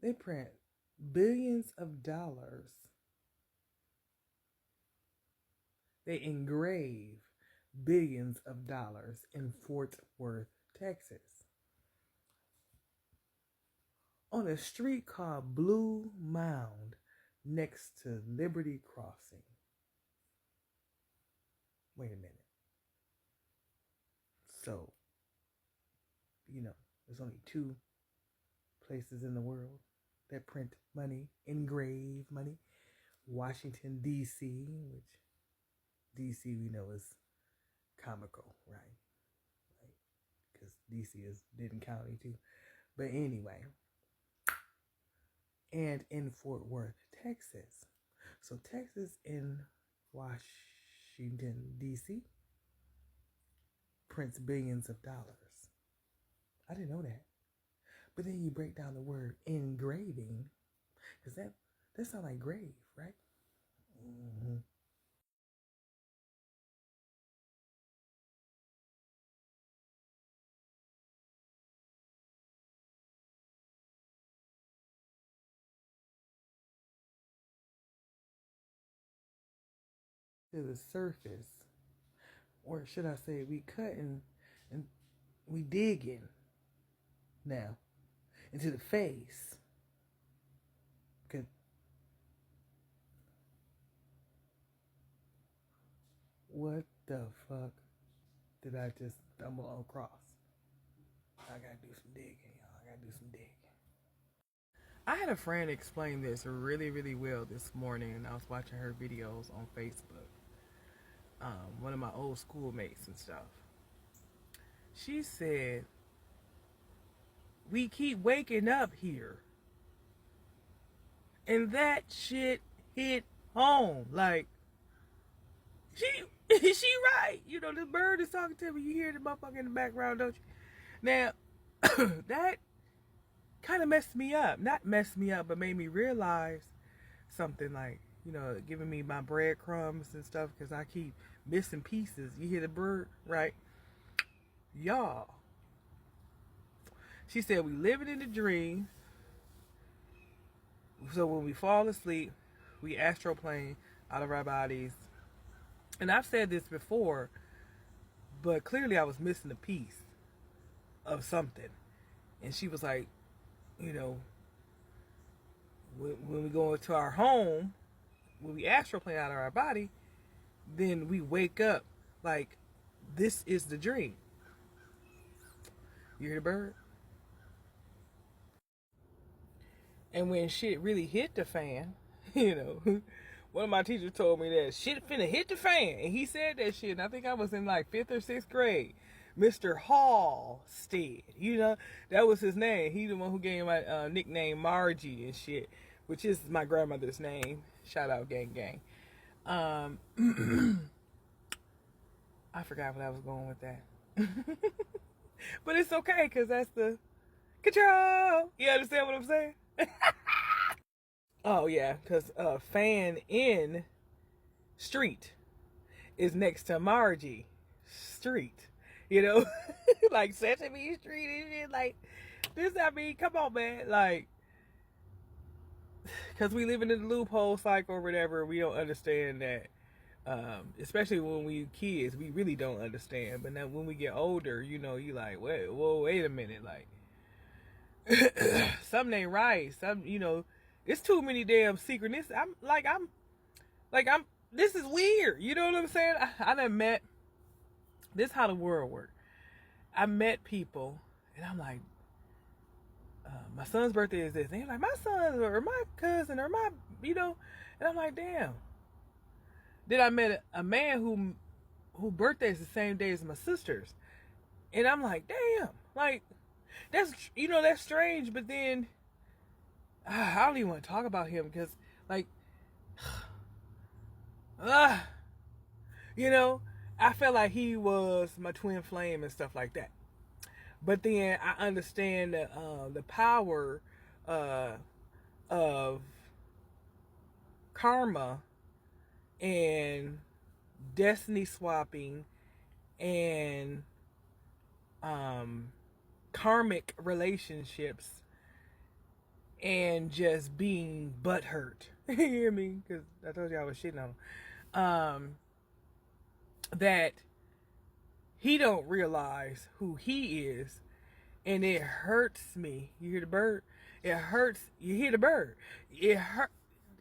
They print billions of dollars. They engrave billions of dollars in Fort Worth, Texas, on a street called Blue Mound next to Liberty Crossing. Wait a minute. So, there's only two places in the world that print money, engrave money. Washington, D.C., which D.C. we know is comical, right? Because D.C. is Denton County too. But anyway, and in Fort Worth, Texas. So Texas and Washington, D.C. prints billions of dollars. I didn't know that. But then you break down the word engraving, because that sounds like grave, right? Mm-hmm. To the surface, or should I say, we cutting and we digging now into the face. Okay. What the fuck did I just stumble across? I gotta do some digging, y'all. I gotta do some digging. I had a friend explain this really, really well this morning, and I was watching her videos on Facebook. One of my old schoolmates and stuff. She said, we keep waking up here. And that shit hit home. Like, she right. The bird is talking to me. You hear the motherfucker in the background, don't you? Now, that kind of messed me up. Not messed me up, but made me realize something, like, giving me my breadcrumbs and stuff, because I keep missing pieces. You hear the bird, right? Y'all. She said we living in the dream. So when we fall asleep, we astroplane out of our bodies. And I've said this before, but clearly I was missing a piece of something. And she was like, when we go into our home, when we astroplane out of our body, then we wake up like this is the dream. You hear the bird? And when shit really hit the fan, one of my teachers told me that shit finna hit the fan. And he said that shit, and I think I was in like 5th or 6th grade. Mr. Halstead, that was his name. He the one who gave my nickname Margie and shit, which is my grandmother's name. Shout out, gang, gang. I forgot what I was going with that. But it's okay, because that's the control. You understand what I'm saying? Oh, yeah, because Fan in Street is next to Margie Street. Like Sesame Street and shit. Like, this, I mean, come on, man. Like, because we live in the loophole cycle or whatever, we don't understand that. Especially when we kids, we really don't understand. But now when we get older, you like, wait a minute, like, something ain't right. It's too many damn secrets. This is weird. You know what I'm saying? I done met, this is how the world works. I met people, and I'm like, my son's birthday is this. And they're like, my son, or my cousin, or my, and I'm like, damn. Then I met a man who birthday is the same day as my sister's. And I'm like, damn. Like, that's strange. But then, I don't even want to talk about him, because, like, I felt like he was my twin flame and stuff like that. But then I understand the power of karma and destiny swapping and karmic relationships and just being butthurt. You hear me? Because I told you I was shitting on him. That he don't realize who he is, and it hurts me. You hear the bird? It hurts. You hear the bird? It hurt.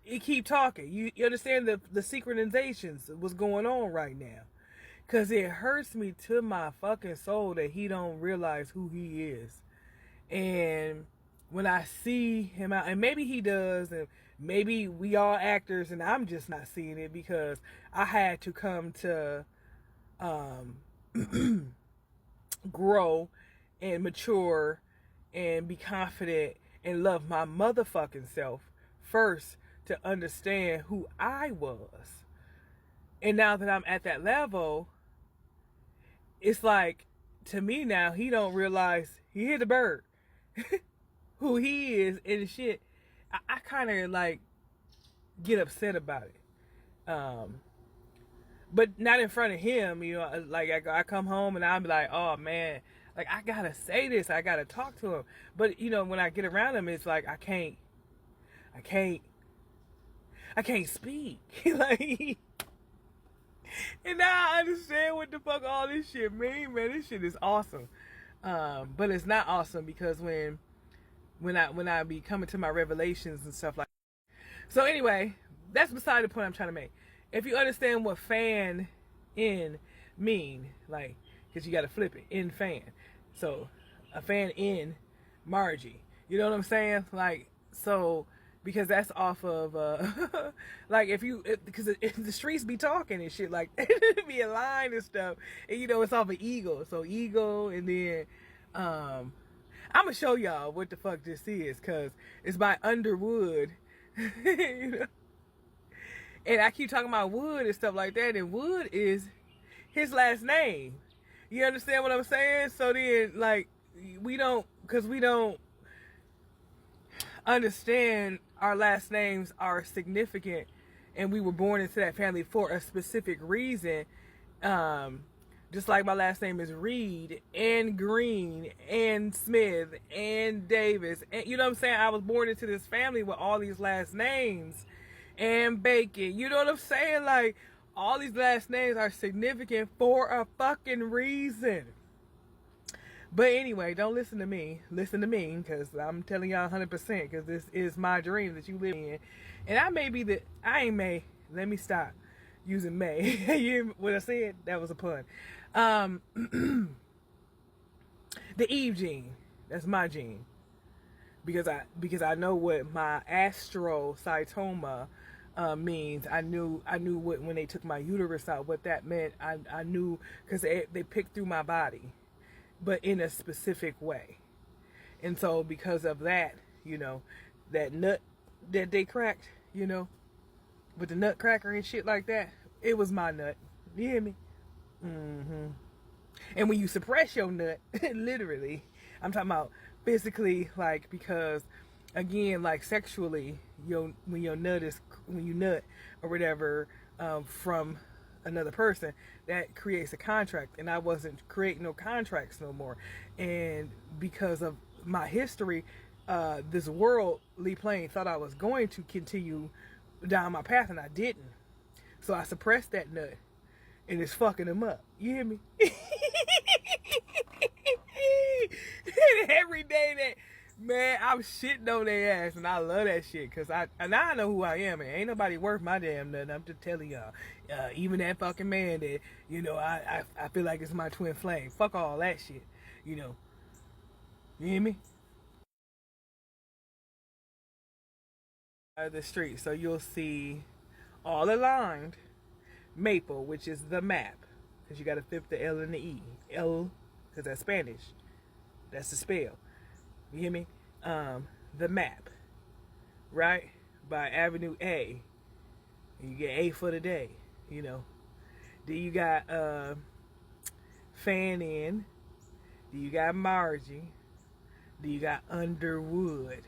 It keep talking. You understand the synchronizations what's going on right now, cause it hurts me to my fucking soul that he don't realize who he is. And when I see him out, and maybe he does, and maybe we all actors, and I'm just not seeing it because I had to come to grow and mature and be confident and love my motherfucking self first to understand who I was. And now that I'm at that level, it's like, to me now, he don't realize he hit the bird. Who he is and shit. I kind of like get upset about it. But not in front of him, you know, like I come home and I'm like, oh man, like I gotta say this, I gotta talk to him. But you know, when I get around him, it's like I can't speak. Like, and now I understand what the fuck all this shit mean, man. This shit is awesome. But it's not awesome because when I be coming to my revelations and stuff like that. So anyway, that's beside the point I'm trying to make. If you understand what fan in mean, like, because you got to flip it, in fan. So a fan in Margie. You know what I'm saying? Like, so, because that's off of, like, because the streets be talking and shit, like, it be a line and stuff. And, you know, it's off of Eagle. So Eagle, and then, I'm going to show y'all what the fuck this is, because it's by Underwood. You know? And I keep talking about Wood and stuff like that, and Wood is his last name. You understand what I'm saying? So then, like, we don't understand our last names are significant, and we were born into that family for a specific reason. Just like my last name is Reed and Green and Smith and Davis. And you know what I'm saying? I was born into this family with all these last names. And Bacon. You know what I'm saying? Like, all these last names are significant for a fucking reason. But anyway, don't listen to me. Listen to me, because I'm telling y'all 100%, because this is my dream that you live in. And let me stop using may. You hear what I said? That was a pun. The Eve gene. That's my gene. Because I know what my astrocytoma means. I knew what, when they took my uterus out, what that meant. I knew, because they picked through my body, but in a specific way. And so because of that, you know, that nut that they cracked, you know, with the nutcracker and shit like that, it was my nut. You hear me? Mm-hmm. And when you suppress your nut, literally, I'm talking about physically, like, because again, like, sexually, when you nut or whatever, from another person, that creates a contract, and I wasn't creating no contracts no more. And because of my history, this worldly plane thought I was going to continue down my path, and I didn't. So I suppressed that nut, and it's fucking them up. You hear me? Every day that, man, I'm shitting on their ass, and I love that shit, because now I know who I am, and ain't nobody worth my damn nothing. I'm just telling y'all. Even that fucking man that, you know, I feel like it's my twin flame. Fuck all that shit, you know. You hear me? The street, so you'll see all aligned maple, which is the map, because you got to flip the L and the E. L, because that's Spanish. That's the spell. You hear me? The map, right? By Avenue A. You get A for the day, you know. Then you got Fan In. Then you got Margie. Then you got Underwood.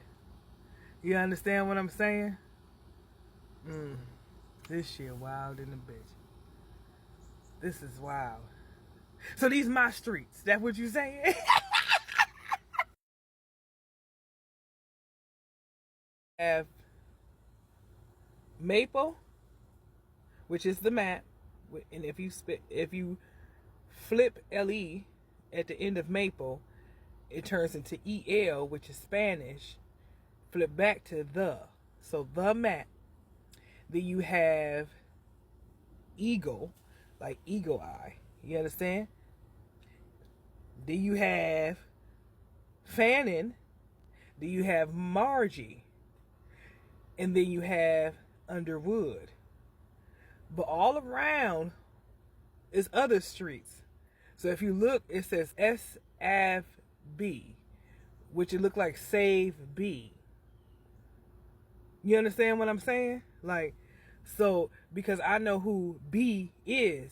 You understand what I'm saying? This shit wild in the bitch. This is wild. So these my streets. That's what you saying? have maple, which is the map, and if you flip LE at the end of maple, it turns into EL, which is Spanish. Flip back to the, so the map. Then you have eagle, like eagle eye. You understand? Then you have Fannin. Then you have Margie. And then you have Underwood. But all around is other streets. So if you look, it says SFB, which it look like Save B. You understand what I'm saying? Like, so, because I know who B is,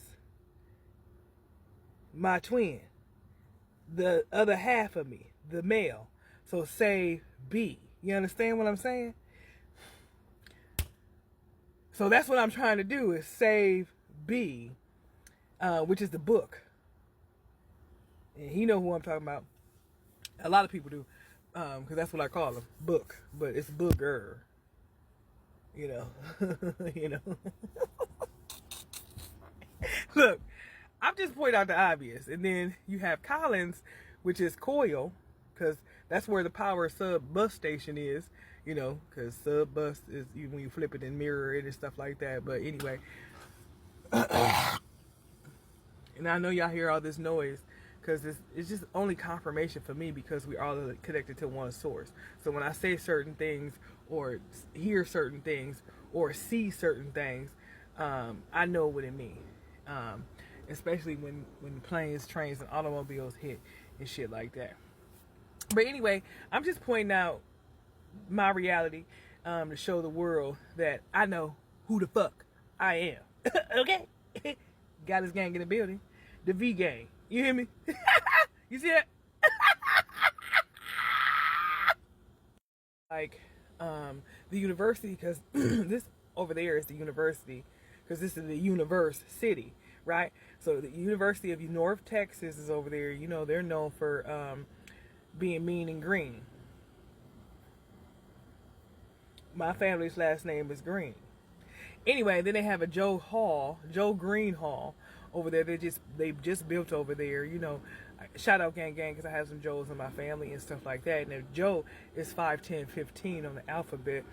my twin, the other half of me, the male. So Save B. You understand what I'm saying? So that's what I'm trying to do, is save B, which is the book. And you know who I'm talking about. A lot of people do, because that's what I call them, book. But it's booger. You know, you know. Look, I'm just pointing out the obvious. And then you have Collins, which is coil, because that's where the power sub bus station is. You know, because sub bus is when you flip it and mirror it and stuff like that. But anyway, and I know y'all hear all this noise because it's just only confirmation for me, because we all are connected to one source. So when I say certain things or hear certain things or see certain things, I know what it means. Especially when planes, trains, and automobiles hit and shit like that. But anyway, I'm just pointing out my reality, to show the world that I know who the fuck I am. Okay? Got his gang in the building. The V gang. You hear me? You see that? Like, the university, because this over there is the university, because this is the universe city, right? So the University of North Texas is over there. You know, they're known for being mean and green. My family's last name is Green. Anyway, then they have a Joe Green Hall over there. They just built over there. You know, shout out gang because I have some Joes in my family and stuff like that. And if Joe is 5, 10, 15 on the alphabet,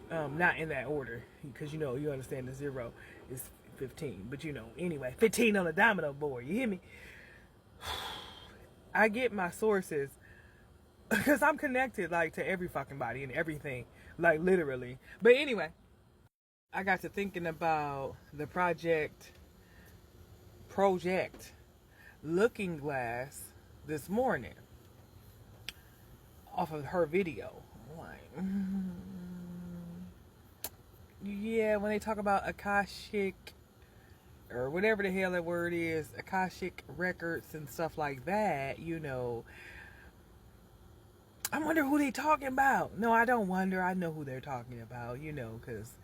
not in that order, because you understand the 0 is 15. But anyway, 15 on the domino board. You hear me? I get my sources because I'm connected like to every fucking body and everything. Like, literally. But anyway, I got to thinking about the project Looking Glass this morning off of her video. Like, yeah, when they talk about Akashic or whatever the hell that word is, Akashic records and stuff like that, I wonder who they talking about. No, I don't wonder. I know who they're talking about, because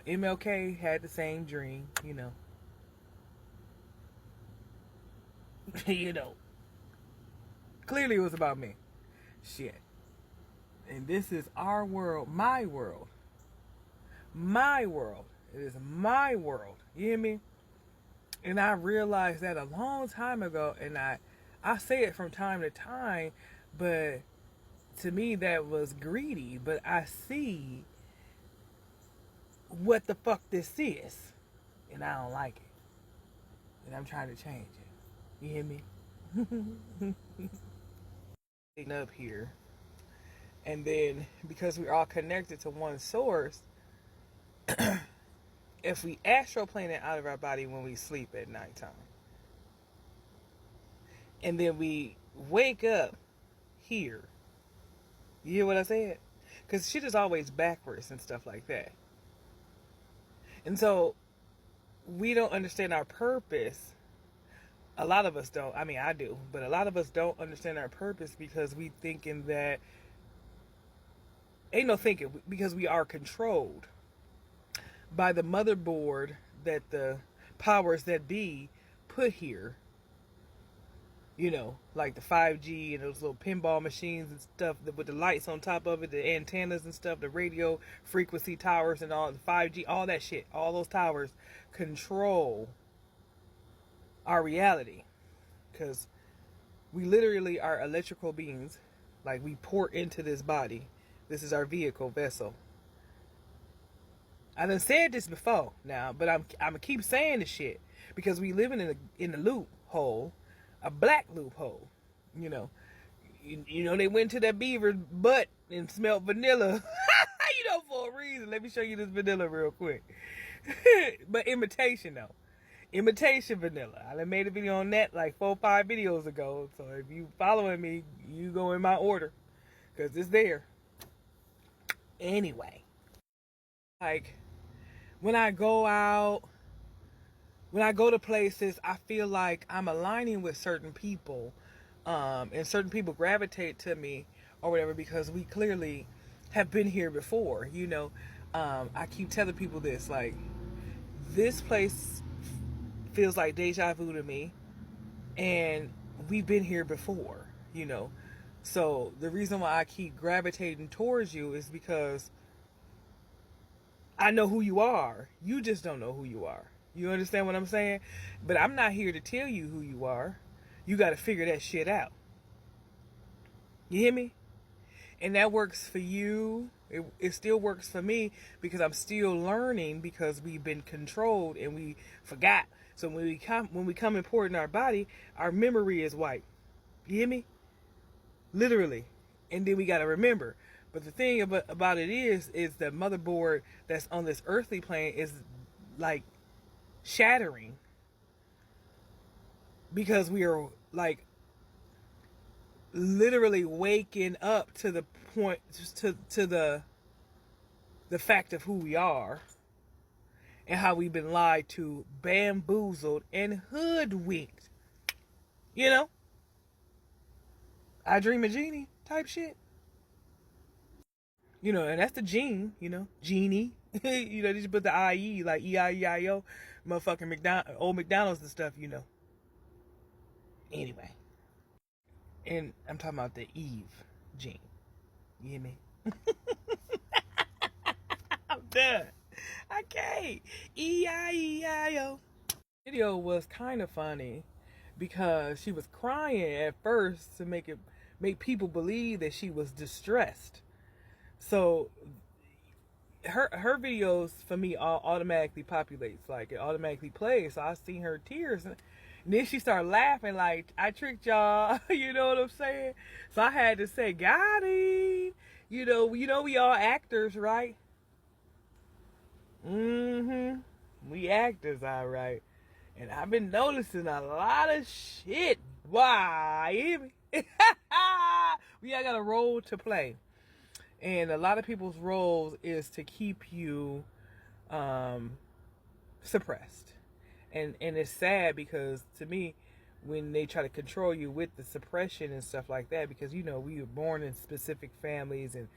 MLK had the same dream, Clearly it was about me. Shit. And this is our world, my world. My world. It is my world. You hear me? And I realized that a long time ago, and I say it from time to time, but to me that was greedy. But I see what the fuck this is, and I don't like it, and I'm trying to change it. You hear me? Up here, and then because we're all connected to one source, if we astroplane it out of our body when we sleep at nighttime, and then we wake up here, you hear what I said? Because shit is always backwards and stuff like that. And so we don't understand our purpose. A lot of us don't. I mean, I do. But a lot of us don't understand our purpose because we thinking that... Ain't no thinking. Because we are controlled by the motherboard that the powers that be put here You know, like the 5G and those little pinball machines and stuff with the lights on top of it, the antennas and stuff, the radio frequency towers and all the 5G, all that shit, all those towers control our reality. Because we literally are electrical beings. Like, we port into this body. This is our vehicle, vessel. I done said this before now, but I'm gonna keep saying this shit because we living in a loophole, a black loophole. You know, you know they went to that beaver butt and smelled vanilla. You know, for a reason. Let me show you this vanilla real quick. But imitation though, imitation vanilla. I done made a video on that like 4 or 5 videos ago. So if you following me, you go in my order because it's there. Anyway, like, when I go out, when I go to places, I feel like I'm aligning with certain people, and certain people gravitate to me or whatever because we clearly have been here before. You know, I keep telling people this, like, this place feels like deja vu to me, and we've been here before. You know, so the reason why I keep gravitating towards you is because I know who you are. You just don't know who you are. You understand what I'm saying? But I'm not here to tell you who you are. You got to figure that shit out. You hear me? And that works for you. It still works for me because I'm still learning because we've been controlled and we forgot. So when we come important in our body, our memory is wiped. You hear me? Literally. And then we got to remember. But the thing about it is the motherboard that's on this earthly plane is like shattering because we are like literally waking up to the point, to the fact of who we are and how we've been lied to, bamboozled, and hoodwinked. You know, I dream a genie type shit. You know, and that's the gene, you know, genie. You know, they just put the IE, like E-I-E-I-O, motherfucking old McDonald's and stuff, you know. Anyway. And I'm talking about the Eve gene. You hear me? I'm done. Okay. E-I-E-I-O. Video was kind of funny because she was crying at first to make people believe that she was distressed. So her videos for me all automatically populates, like it automatically plays. So I seen her tears and then she started laughing like, I tricked y'all. You know what I'm saying? So I had to say, got him. You know we all actors, right? We actors, all right. And I've been noticing a lot of shit. Why? We all got a role to play. And a lot of people's roles is to keep you suppressed. And it's sad because to me, when they try to control you with the suppression and stuff like that, because, you know, we were born in specific families and,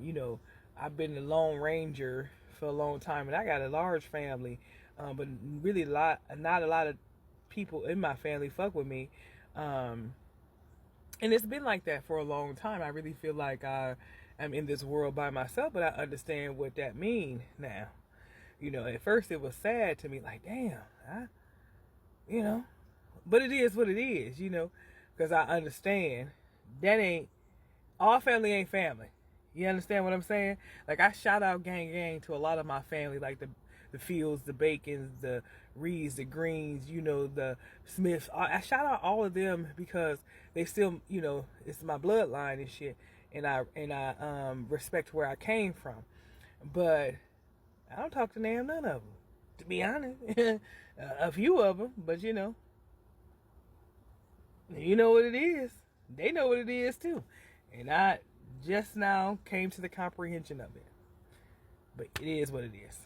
you know, I've been a Lone Ranger for a long time and I got a large family, but really not a lot of people in my family fuck with me. And it's been like that for a long time. I really feel like I am in this world by myself, but I understand what that means now. You know, at first it was sad to me, like, damn, you know, but it is what it is, you know, because I understand that all family ain't family. You understand what I'm saying? Like, I shout out gang to a lot of my family, like the Fields, the Bacons, the Reeds, the Greens, you know, the Smiths. I shout out all of them because they still, you know, it's my bloodline and shit, and I respect where I came from. But I don't talk to none of them, to be honest. A few of them, but you know what it is. They know what it is too, and I just now came to the comprehension of it. But it is what it is.